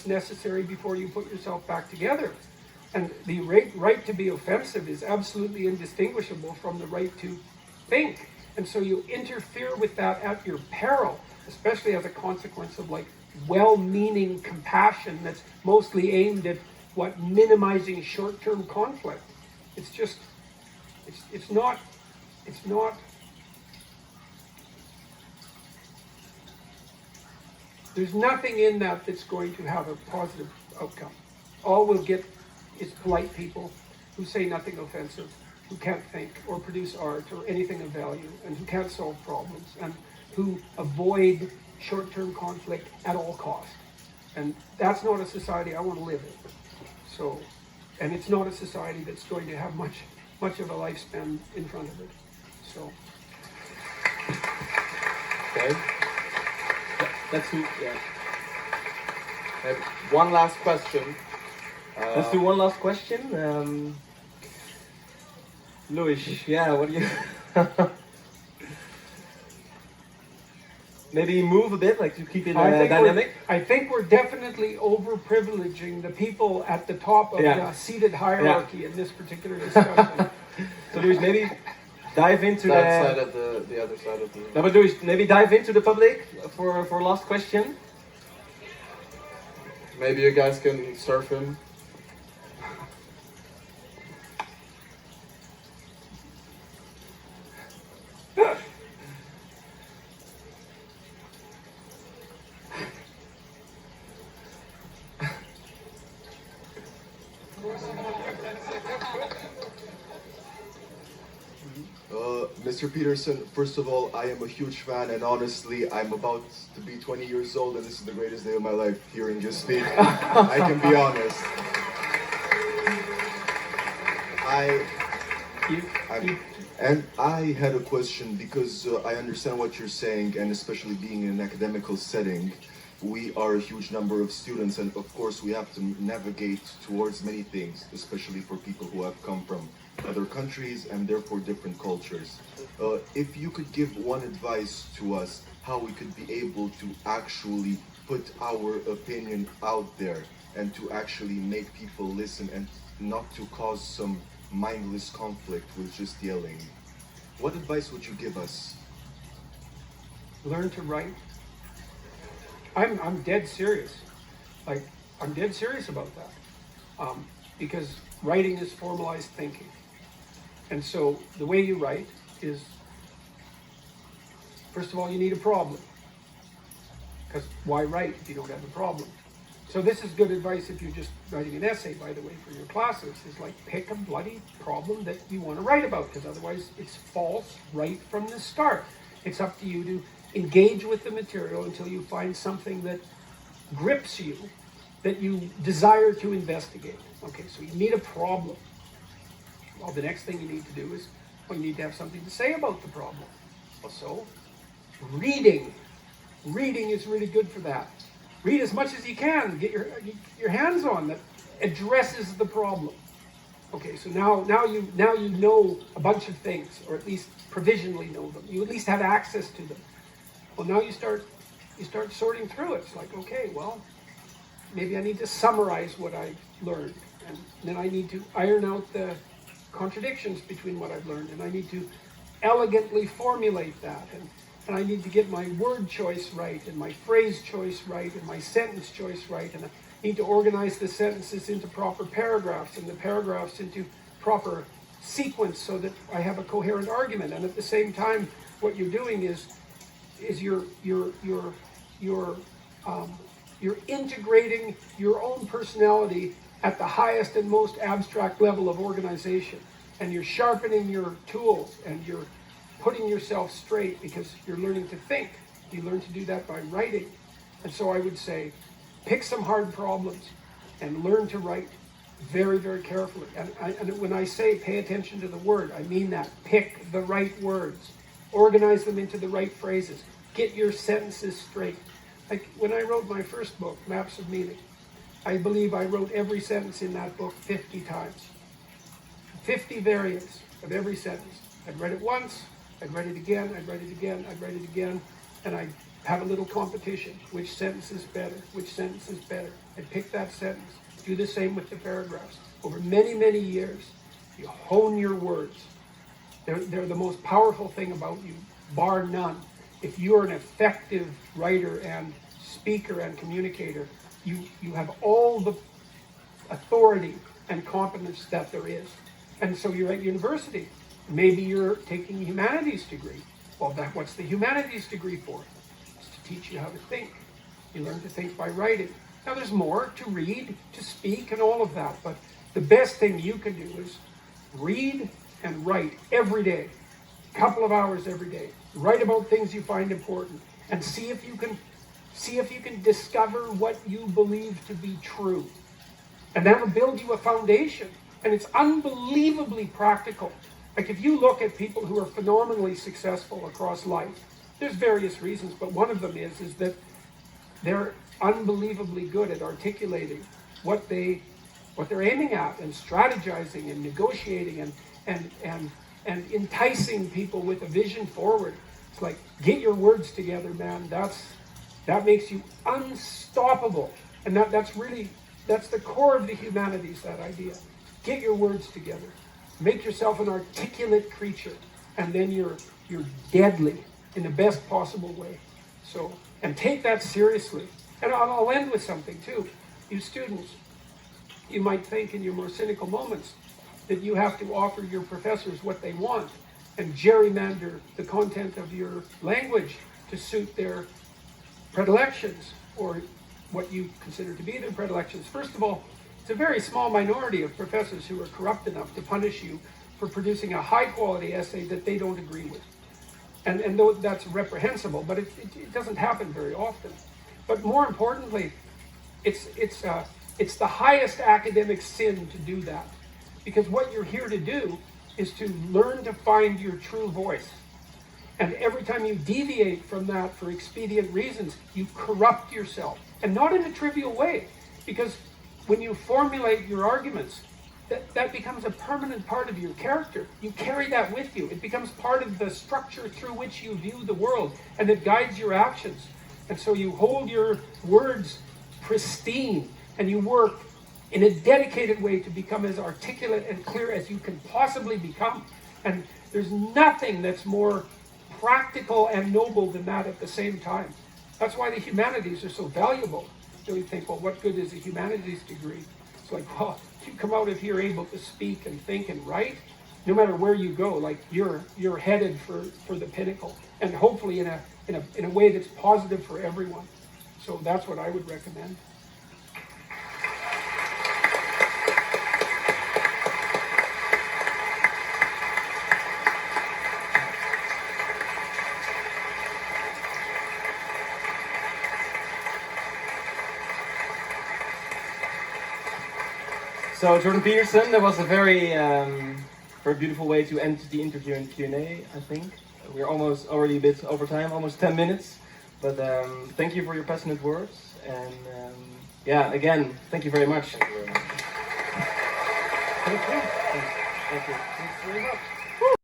what's necessary before you put yourself back together. And the right to be offensive is absolutely indistinguishable from the right to think. And so you interfere with that at your peril, especially as a consequence of like well-meaning compassion that's mostly aimed at minimizing short-term conflict. It's just, it's not, there's nothing in that that's going to have a positive outcome. All we'll get is polite people who say nothing offensive, who can't think or produce art or anything of value, and who can't solve problems, and who avoid short-term conflict at all costs. And that's not a society I want to live in. So, and it's not a society that's going to have much of a lifespan in front of it. So. Okay. Let's do, yeah. One last question. Let's do one last question. Luis, yeah, what do you... Maybe move a bit, like to keep it dynamic? I think we're definitely overprivileging the people at the top of the seated hierarchy in this particular discussion. So Luis, maybe dive into the other side of the... No, but Luis, maybe dive into the public for last question. Maybe you guys can serve him. Mr. Peterson, first of all, I am a huge fan, and honestly, I'm about to be 20 years old, and this is the greatest day of my life, hearing you speak. I can be honest. And I had a question, because I understand what you're saying, and especially being in an academical setting, we are a huge number of students, and of course we have to navigate towards many things, especially for people who have come from other countries and therefore different cultures. If you could give one advice to us, how we could be able to actually put our opinion out there and to actually make people listen and not to cause some mindless conflict with just yelling. What advice would you give us? Learn to write. I'm dead serious. Like, I'm dead serious about that. Because writing is formalized thinking. And so the way you write is, first of all, you need a problem. Because why write if you don't have a problem? So this is good advice if you're just writing an essay, by the way, for your classes, is like pick a bloody problem that you want to write about, because otherwise it's false right from the start. It's up to you to engage with the material until you find something that grips you, that you desire to investigate. Okay, so you need a problem. Well, the next thing you need to do is, well, you need to have something to say about the problem. So, reading. Reading is really good for that. Read as much as you can. Get your hands on that addresses the problem. Okay, so now you know a bunch of things, or at least provisionally know them. You at least have access to them. Well, now you start sorting through it. It's like, okay, well, maybe I need to summarize what I've learned, and then I need to iron out the contradictions between what I've learned, and I need to elegantly formulate that, and I need to get my word choice right, and my phrase choice right, and my sentence choice right, and I need to organize the sentences into proper paragraphs, and the paragraphs into proper sequence so that I have a coherent argument. And at the same time, what you're doing is you're integrating your own personality at the highest and most abstract level of organization, and you're sharpening your tools, and you're putting yourself straight because you're learning to think. You learn to do that by writing. And so I would say, pick some hard problems and learn to write very, very carefully. And when I say pay attention to the word, I mean that. Pick the right words. Organize them into the right phrases. Get your sentences straight. Like when I wrote my first book, Maps of Meaning, I believe I wrote every sentence in that book 50 times. 50 variants of every sentence. I'd read it once, I'd read it again, I'd read it again, I'd read it again, and I'd have a little competition. Which sentence is better? Which sentence is better? and pick that sentence. Do the same with the paragraphs. Over many, many years, you hone your words. They're the most powerful thing about you, bar none. If you're an effective writer and speaker and communicator, you have all the authority and competence that there is. And so you're at university. Maybe you're taking a humanities degree. Well, what's the humanities degree for? It's to teach you how to think. You learn to think by writing. Now there's more to read, to speak, and all of that. But the best thing you can do is read and write every day. A couple of hours every day. Write about things you find important. And see if you can discover what you believe to be true. And that'll build you a foundation. And it's unbelievably practical. Like if you look at people who are phenomenally successful across life, there's various reasons, but one of them is that they're unbelievably good at articulating what they're aiming at and strategizing and negotiating and enticing people with a vision forward. It's like, get your words together, man. That makes you unstoppable. And that's the core of the humanities, that idea. Get your words together. Make yourself an articulate creature, and then you're deadly in the best possible way. So, and take that seriously. And I'll end with something too. You students, you might think in your more cynical moments that you have to offer your professors what they want and gerrymander the content of your language to suit their predilections or what you consider to be their predilections. First of all, it's a very small minority of professors who are corrupt enough to punish you for producing a high-quality essay that they don't agree with. And though that's reprehensible, but it doesn't happen very often. But more importantly, it's the highest academic sin to do that. Because what you're here to do is to learn to find your true voice. And every time you deviate from that for expedient reasons, you corrupt yourself. And not in a trivial way. Because when you formulate your arguments, that becomes a permanent part of your character. You carry that with you. It becomes part of the structure through which you view the world, and it guides your actions. And so you hold your words pristine, and you work in a dedicated way to become as articulate and clear as you can possibly become. And there's nothing that's more practical and noble than that at the same time. That's why the humanities are so valuable. So you think, well, what good is a humanities degree? It's like, well, you come out of here able to speak and think and write, no matter where you go, like you're headed for the pinnacle, and hopefully in a way that's positive for everyone. So that's what I would recommend. So Jordan Peterson, that was a very beautiful way to end the interview and Q&A, I think. We're almost already a bit over time, almost 10 minutes. But thank you for your passionate words. And yeah, again, thank you very much. Thank you very much. Thank you. Thanks very much.